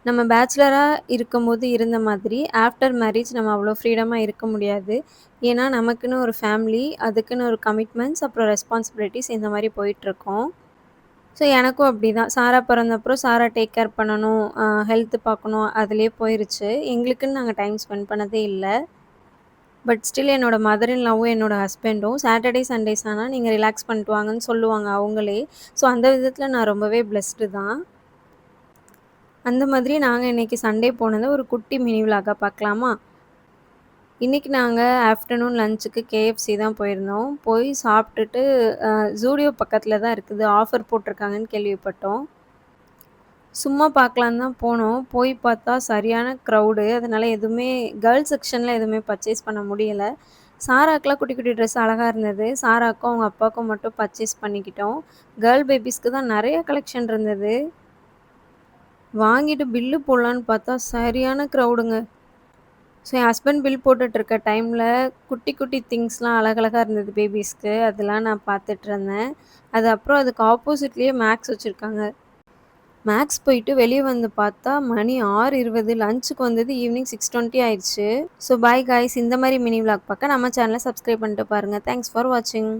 நம்ம பேச்சுலரா இருக்கும்போது இருந்த மாதிரி, ஆஃப்டர் மேரேஜ் நம்ம அவ்வளோ ஃப்ரீடமா இருக்க முடியாது. ஏன்னா, நமக்குன்னு ஒரு ஃபேமிலி, அதுக்குன்னு ஒரு கமிட்மெண்ட்ஸ், அப்புறம் ரெஸ்பான்சிபிலிட்டிஸ் இந்த மாரி போயிட்டுருக்கும். ஸோ, எனக்கும் அப்படிதான். சாரா பிறந்தப்புறம் சாரா டேக் கேர் பண்ணணும், ஹெல்த் பார்க்கணும், அதிலயே போயிருச்சு. எங்களுக்குன்னு நாங்க டைம் ஸ்பெண்ட் பண்ணதே இல்ல. பட் ஸ்டில் என்னோட மதர் இன் லாவும், என்னோட ஹஸ்பண்டும் சாட்டர்டே, சண்டேஸ் ஆனா நீங்க ரிலாக்ஸ் பண்ணிட்டு வாங்கன்னு சொல்லுவாங்க அவங்களே. ஸோ, அந்த விதத்தில நான் ரொம்பவே பிளெஸ்டு தான். அந்த மாதிரி நாங்க இன்னைக்கு சண்டே போனத ஒரு குட்டி மினி விலாகா பார்க்கலாமா? இன்னைக்கு நாங்க ஆஃப்டர்நூன் லஞ்சுக்கு KFC தான் போயிருந்தோம். போய் சாப்பிட்டுட்டு Zudio பக்கத்தில தான் இருக்குது. ஆஃபர் போட்டிருக்காங்கன்னு கேள்விப்பட்டோம். சும்மா பார்க்கலான்னு தான் போனோம். போய் பார்த்தா சரியான க்ரவுடு. அதனால எதுவுமே கேர்ல்ஸ் செக்ஷன்ல எதுவுமே பர்ச்சேஸ் பண்ண முடியல. சாராக்குலாம் குட்டி குட்டி ட்ரெஸ் அழகா இருந்தது. சாராக்கும், அவங்க அப்பாவுக்கும் மட்டும் பர்ச்சேஸ் பண்ணிக்கிட்டோம். கேர்ள் பேபீஸ்க்கு தான் நெறைய கலெக்ஷன் இருந்தது. வாங்கிட்டு பில்லு போடலான்னு பார்த்தா சரியான க்ரவுடுங்க. ஸோ என் ஹஸ்பண்ட் பில் போட்டுட்ருக்க டைம்ல குட்டி குட்டி திங்ஸ்லாம் அழகழகா இருந்தது பேபீஸ்க்கு. அதெல்லாம் நான் பார்த்துட்ருந்தேன். அது அப்புறம் அதுக்கு ஆப்போசிட்லயே மேக்ஸ் வச்சிருக்காங்க. மேக்ஸ் போயிட்டு வெளிய வந்து பார்த்தா மணி 6:20 லஞ்சுக்கு வந்தது ஈவினிங் 6:20 ஆயிடுச்சு. ஸோ பாய் காய்ஸ் இந்த மாரி மினி விளாக் பார்க்க நம்ம சேனல சப்ஸ்கிரைப் பண்ணிட்டு பாருங்க. தேங்க்ஸ் ஃபார் வாட்சிங்.